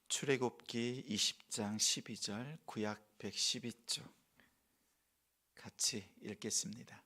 출애굽기 20장 12절 구약 112쪽 같이 읽겠습니다.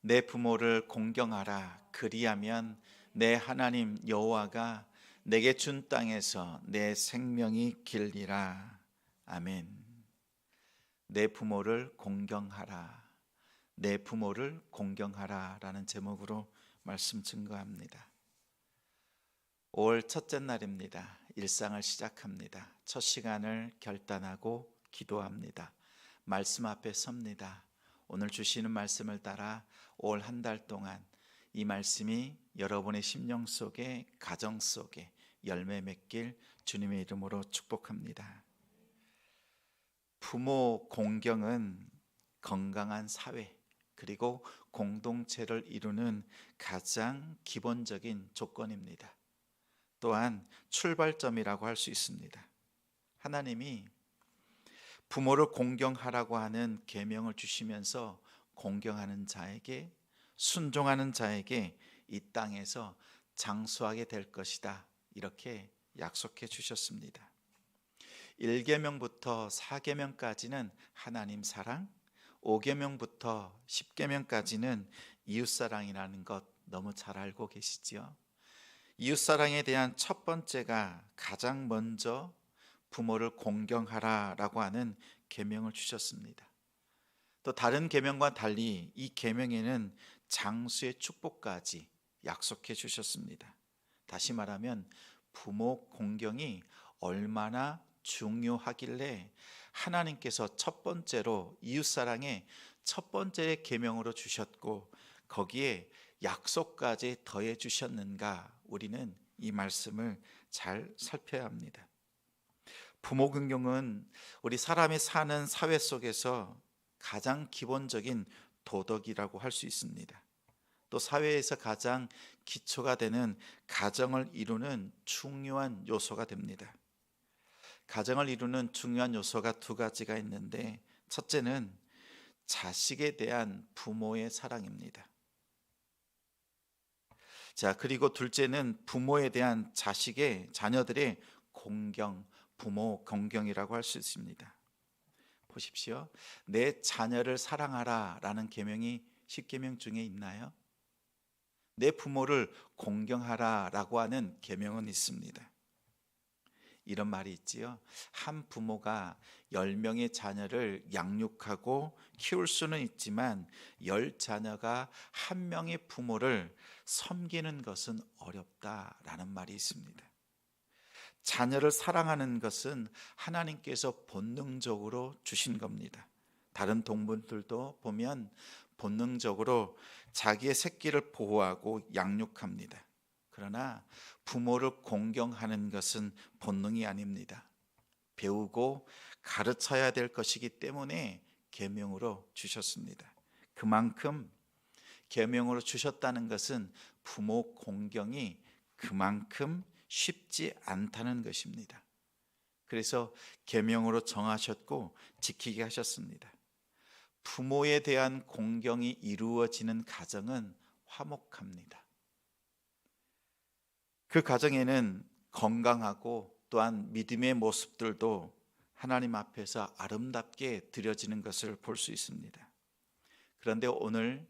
내 부모를 공경하라. 그리하면 내 하나님 여호와가 내게 준 땅에서 내 생명이 길리라. 아멘. 내 부모를 공경하라. 내 부모를 공경하라 라는 제목으로 말씀 증거합니다. 5월 첫째 날입니다. 일상을 시작합니다. 첫 시간을 결단하고 기도합니다. 말씀 앞에 섭니다. 오늘 주시는 말씀을 따라 5월 한 달 동안 이 말씀이 여러분의 심령 속에, 가정 속에 열매 맺길 주님의 이름으로 축복합니다. 부모 공경은 건강한 사회 그리고 공동체를 이루는 가장 기본적인 조건입니다. 또한 출발점이라고 할 수 있습니다. 하나님이 부모를 공경하라고 하는 계명을 주시면서 공경하는 자에게, 순종하는 자에게 이 땅에서 장수하게 될 것이다, 이렇게 약속해 주셨습니다. 1계명부터 4계명까지는 하나님 사랑, 5계명부터 10계명까지는 이웃사랑이라는 것 너무 잘 알고 계시지요? 이웃사랑에 대한 첫 번째가 가장 먼저 부모를 공경하라라고 하는 계명을 주셨습니다. 또 다른 계명과 달리 이 계명에는 장수의 축복까지 약속해 주셨습니다. 다시 말하면 부모 공경이 얼마나 중요하길래 하나님께서 첫 번째로 이웃사랑의 첫 번째 계명으로 주셨고 거기에 약속까지 더해 주셨는가, 우리는 이 말씀을 잘 살펴야 합니다. 부모 공경은 우리 사람이 사는 사회 속에서 가장 기본적인 도덕이라고 할 수 있습니다. 또 사회에서 가장 기초가 되는 가정을 이루는 중요한 요소가 됩니다. 가정을 이루는 중요한 요소가 두 가지가 있는데, 첫째는 자식에 대한 부모의 사랑입니다. 그리고 둘째는 부모에 대한 자녀들의 공경, 부모 공경이라고 할 수 있습니다. 보십시오. 내 자녀를 사랑하라 라는 계명이 10계명 중에 있나요? 내 부모를 공경하라 라고 하는 계명은 있습니다. 이런 말이 있지요. 한 부모가 10명의 자녀를 양육하고 키울 수는 있지만 10자녀가 한 명의 부모를 섬기는 것은 어렵다라는 말이 있습니다. 자녀를 사랑하는 것은 하나님께서 본능적으로 주신 겁니다. 다른 동물들도 보면 본능적으로 자기의 새끼를 보호하고 양육합니다. 그러나 부모를 공경하는 것은 본능이 아닙니다. 배우고 가르쳐야 될 것이기 때문에 계명으로 주셨습니다. 그만큼 계명으로 주셨다는 것은 부모 공경이 그만큼 쉽지 않다는 것입니다. 그래서 계명으로 정하셨고 지키게 하셨습니다. 부모에 대한 공경이 이루어지는 가정은 화목합니다. 그 가정에는 건강하고 또한 믿음의 모습들도 하나님 앞에서 아름답게 드려지는 것을 볼 수 있습니다. 그런데 오늘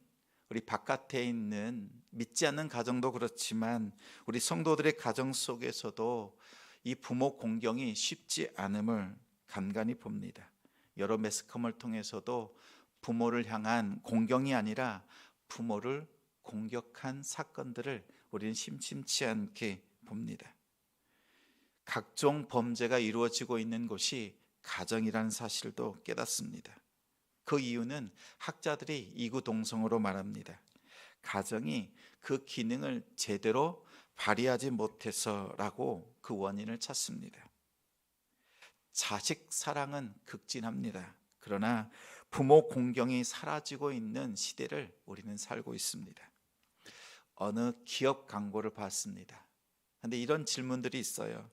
우리 바깥에 있는 믿지 않는 가정도 그렇지만 우리 성도들의 가정 속에서도 이 부모 공경이 쉽지 않음을 간간히 봅니다. 여러 매스컴을 통해서도 부모를 향한 공경이 아니라 부모를 공격한 사건들을 우리는 심심치 않게 봅니다. 각종 범죄가 이루어지고 있는 곳이 가정이라는 사실도 깨닫습니다. 그 이유는 학자들이 이구동성으로 말합니다. 가정이 그 기능을 제대로 발휘하지 못해서라고 그 원인을 찾습니다. 자식 사랑은 극진합니다. 그러나 부모 공경이 사라지고 있는 시대를 우리는 살고 있습니다. 어느 기업 광고를 봤습니다. 그런데 이런 질문들이 있어요.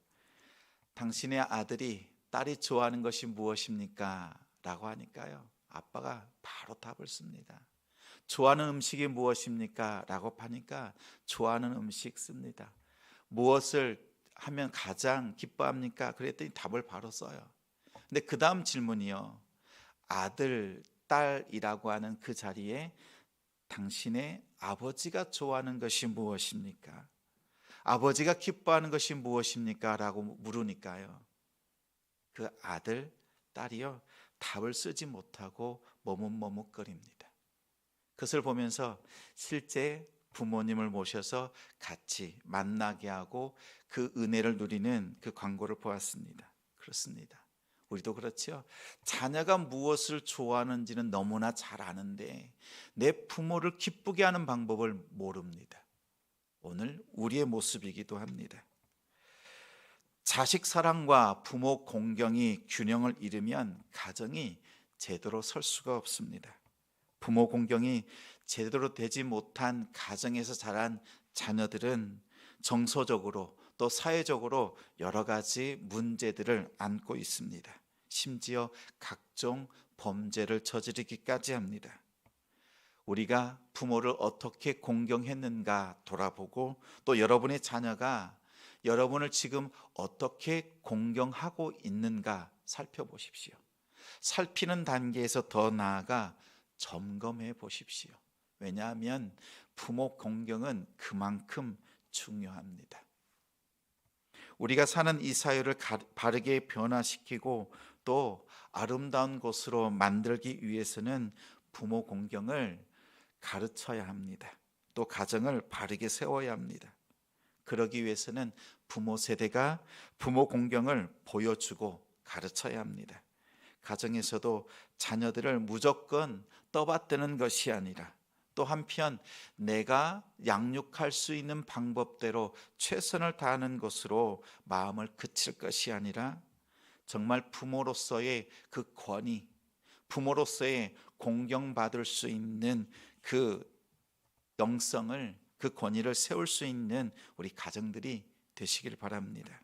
당신의 아들이, 딸이 좋아하는 것이 무엇입니까? 라고 하니까요, 아빠가 바로 답을 씁니다. 좋아하는 음식이 무엇입니까? 라고 하니까 좋아하는 음식 씁니다. 무엇을 하면 가장 기뻐합니까? 그랬더니 답을 바로 써요. 근데 그 다음 질문이요. 아들, 딸이라고 하는 그 자리에 당신의 아버지가 좋아하는 것이 무엇입니까? 아버지가 기뻐하는 것이 무엇입니까? 라고 물으니까요. 그 아들, 딸이요. 답을 쓰지 못하고 머뭇머뭇거립니다. 그것을 보면서 실제 부모님을 모셔서 같이 만나게 하고 그 은혜를 누리는 그 광고를 보았습니다. 그렇습니다. 우리도 그렇죠. 자녀가 무엇을 좋아하는지는 너무나 잘 아는데 내 부모를 기쁘게 하는 방법을 모릅니다. 오늘 우리의 모습이기도 합니다. 자식 사랑과 부모 공경이 균형을 잃으면 가정이 제대로 설 수가 없습니다. 부모 공경이 제대로 되지 못한 가정에서 자란 자녀들은 정서적으로 또 사회적으로 여러 가지 문제들을 안고 있습니다. 심지어 각종 범죄를 저지르기까지 합니다. 우리가 부모를 어떻게 공경했는가 돌아보고 또 여러분의 자녀가 여러분을 지금 어떻게 공경하고 있는가 살펴보십시오. 살피는 단계에서 더 나아가 점검해 보십시오. 왜냐하면 부모 공경은 그만큼 중요합니다. 우리가 사는 이 사회를 바르게 변화시키고 또 아름다운 곳으로 만들기 위해서는 부모 공경을 가르쳐야 합니다. 또 가정을 바르게 세워야 합니다. 그러기 위해서는 부모 세대가 부모 공경을 보여주고 가르쳐야 합니다. 가정에서도 자녀들을 무조건 떠받드는 것이 아니라 또 한편 내가 양육할 수 있는 방법대로 최선을 다하는 것으로 마음을 그칠 것이 아니라 정말 부모로서의 그 권위, 부모로서의 공경받을 수 있는 그 영성을, 그 권위를 세울 수 있는 우리 가정들이 되시길 바랍니다.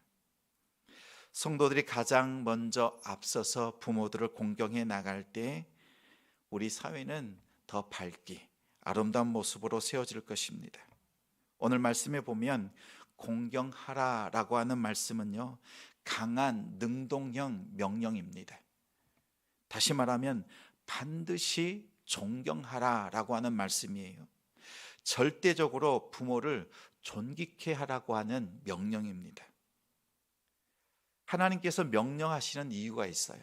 성도들이 가장 먼저 앞서서 부모들을 공경해 나갈 때 우리 사회는 더 밝기, 아름다운 모습으로 세워질 것입니다. 오늘 말씀에 보면 공경하라라고 하는 말씀은요, 강한 능동형 명령입니다. 다시 말하면 반드시 존경하라라고 하는 말씀이에요. 절대적으로 부모를 존귀케 하라고 하는 명령입니다. 하나님께서 명령하시는 이유가 있어요.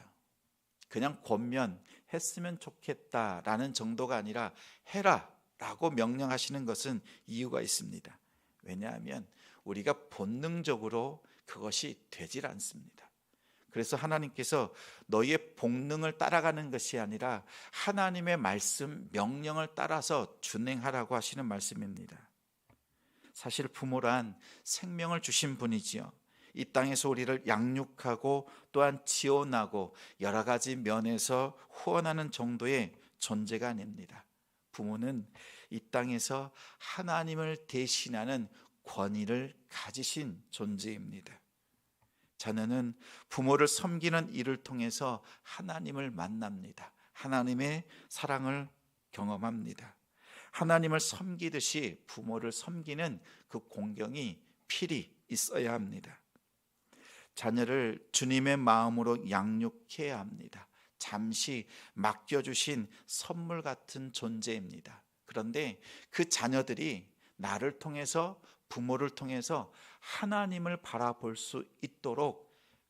그냥 권면했으면 좋겠다라는 정도가 아니라 해라라고 명령하시는 것은 이유가 있습니다. 왜냐하면 우리가 본능적으로 그것이 되질 않습니다. 그래서 하나님께서 너희의 본능을 따라가는 것이 아니라 하나님의 말씀, 명령을 따라서 준행하라고 하시는 말씀입니다. 사실 부모란 생명을 주신 분이지요. 이 땅에서 우리를 양육하고 또한 지원하고 여러 가지 면에서 후원하는 정도의 존재가 아닙니다. 부모는 이 땅에서 하나님을 대신하는 권위를 가지신 존재입니다. 자녀는 부모를 섬기는 일을 통해서 하나님을 만납니다. 하나님의 사랑을 경험합니다. 하나님을 섬기듯이 부모를 섬기는 그 공경이 필히 있어야 합니다. 자녀를 주님의 마음으로 양육해야 합니다. 잠시 맡겨주신 선물 같은 존재입니다. 그런데 그 자녀들이 나를 통해서, 부모를 통해서 하나님을 바라볼 수 있도록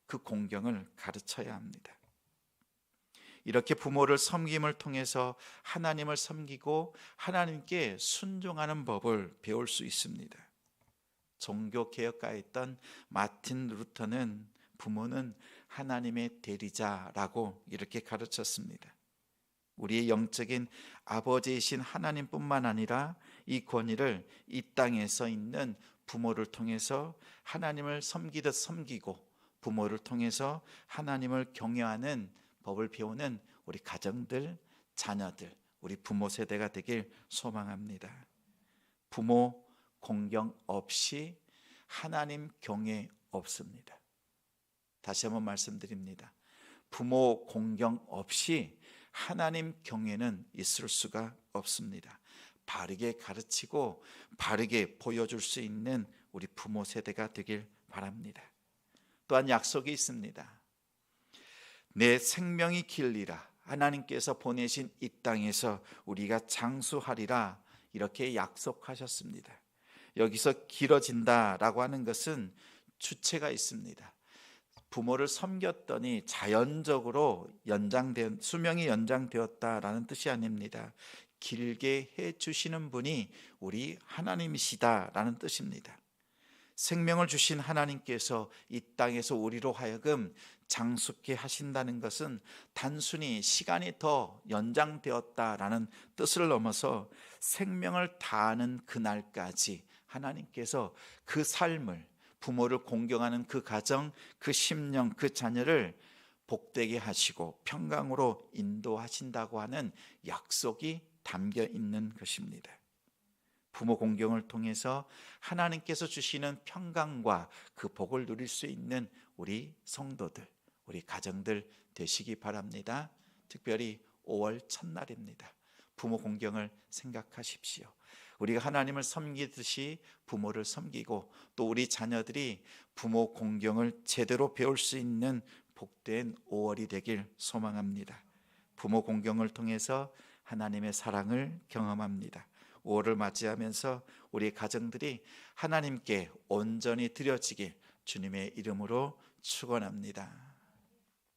그 공경을 가르쳐야 합니다. 이렇게 부모를 섬김을 통해서 하나님을 섬기고 하나님께 순종하는 법을 배울 수 있습니다. 종교개혁가였던 마틴 루터는 부모는 하나님의 대리자라고 이렇게 가르쳤습니다. 우리의 영적인 아버지이신 하나님뿐만 아니라 이 권위를 이 땅에서 있는 부모를 통해서 하나님을 섬기듯 섬기고 부모를 통해서 하나님을 경외하는 법을 배우는 우리 가정들, 자녀들, 우리 부모 세대가 되길 소망합니다. 부모 공경 없이 하나님 경외 없습니다. 다시 한번 말씀드립니다. 부모 공경 없이 하나님 경외는 있을 수가 없습니다. 바르게 가르치고 바르게 보여줄 수 있는 우리 부모 세대가 되길 바랍니다. 바랍니다. 또한 약속이 있습니다. 내 생명이 길리라. 하나님께서 보내신 이 땅에서 우리가 장수하리라 이렇게 약속하셨습니다. 여기서 길어진다라고 하는 것은 주체가 있습니다. 부모를 섬겼더니 자연적으로 수명이 연장되었다라는 뜻이 아닙니다. 길게 해주시는 분이 우리 하나님이시다라는 뜻입니다. 생명을 주신 하나님께서 이 땅에서 우리로 하여금 장수케 하신다는 것은 단순히 시간이 더 연장되었다라는 뜻을 넘어서 생명을 다하는 그날까지 하나님께서 그 삶을, 부모를 공경하는 그 가정, 그 심령, 그 자녀를 복되게 하시고 평강으로 인도하신다고 하는 약속이 담겨 있는 것입니다. 부모 공경을 통해서 하나님께서 주시는 평강과 그 복을 누릴 수 있는 우리 성도들, 우리 가정들 되시기 바랍니다. 특별히 5월 첫날입니다. 부모 공경을 생각하십시오. 우리가 하나님을 섬기듯이 부모를 섬기고 또 우리 자녀들이 부모 공경을 제대로 배울 수 있는 복된 5월이 되길 소망합니다. 부모 공경을 통해서 하나님의 사랑을 경험합니다. 5월을 맞이하면서 우리 가정들이 하나님께 온전히 드려지길 주님의 이름으로 축원합니다.